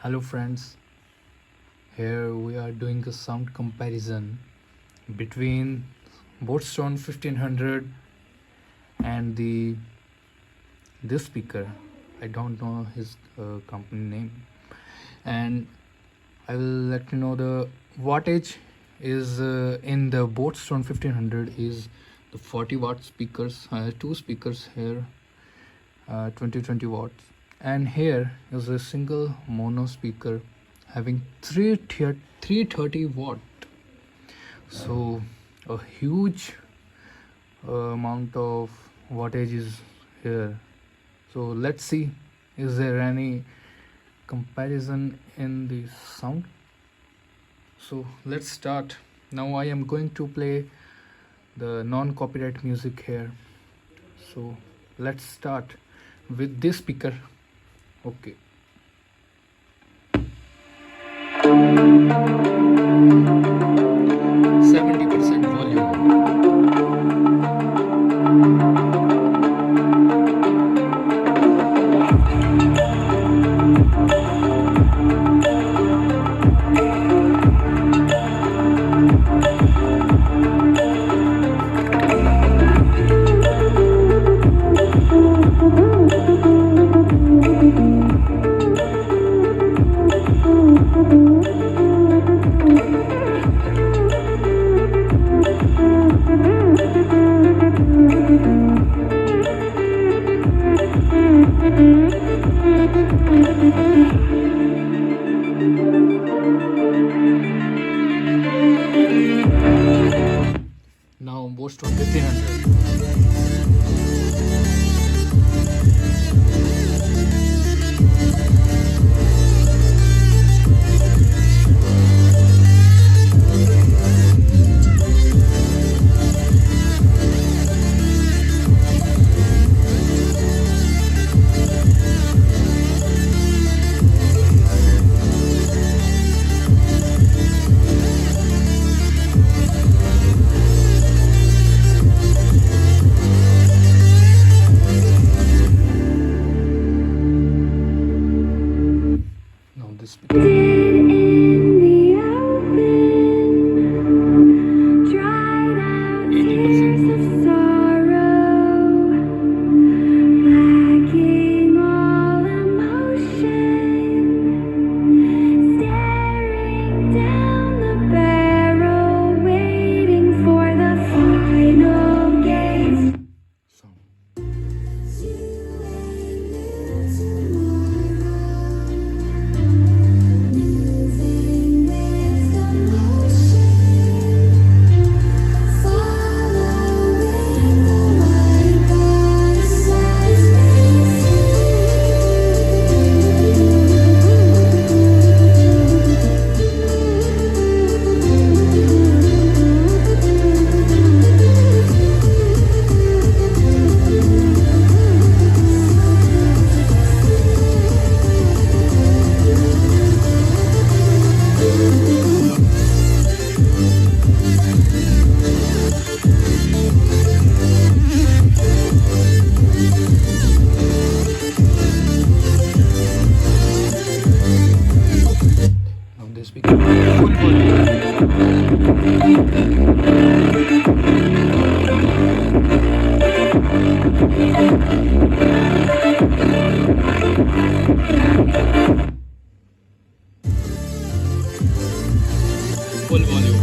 Hello friends, here we are doing a sound comparison between Boatstone 1500 and this speaker. I don't know his company name, and I will let you know the wattage is in the Boatstone 1500 is the 40 watt speakers, two speakers here, 20 watts, and here is a single mono speaker having 330 watt. So a huge amount of wattage is here. So let's see, is there any comparison in the sound? So let's start. Now I am going to play the non-copyright music here. So let's start with this speaker. Okay. Now Boatstone 1500. Now this speaker. Now this speaker. Full volume.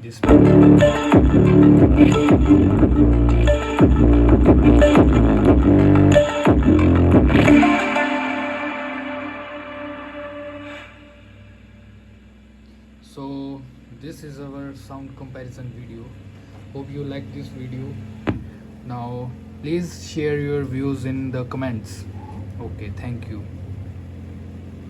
This So this is our sound comparison video. Hope you like this video. Now please share your views in the comments. Okay, thank you.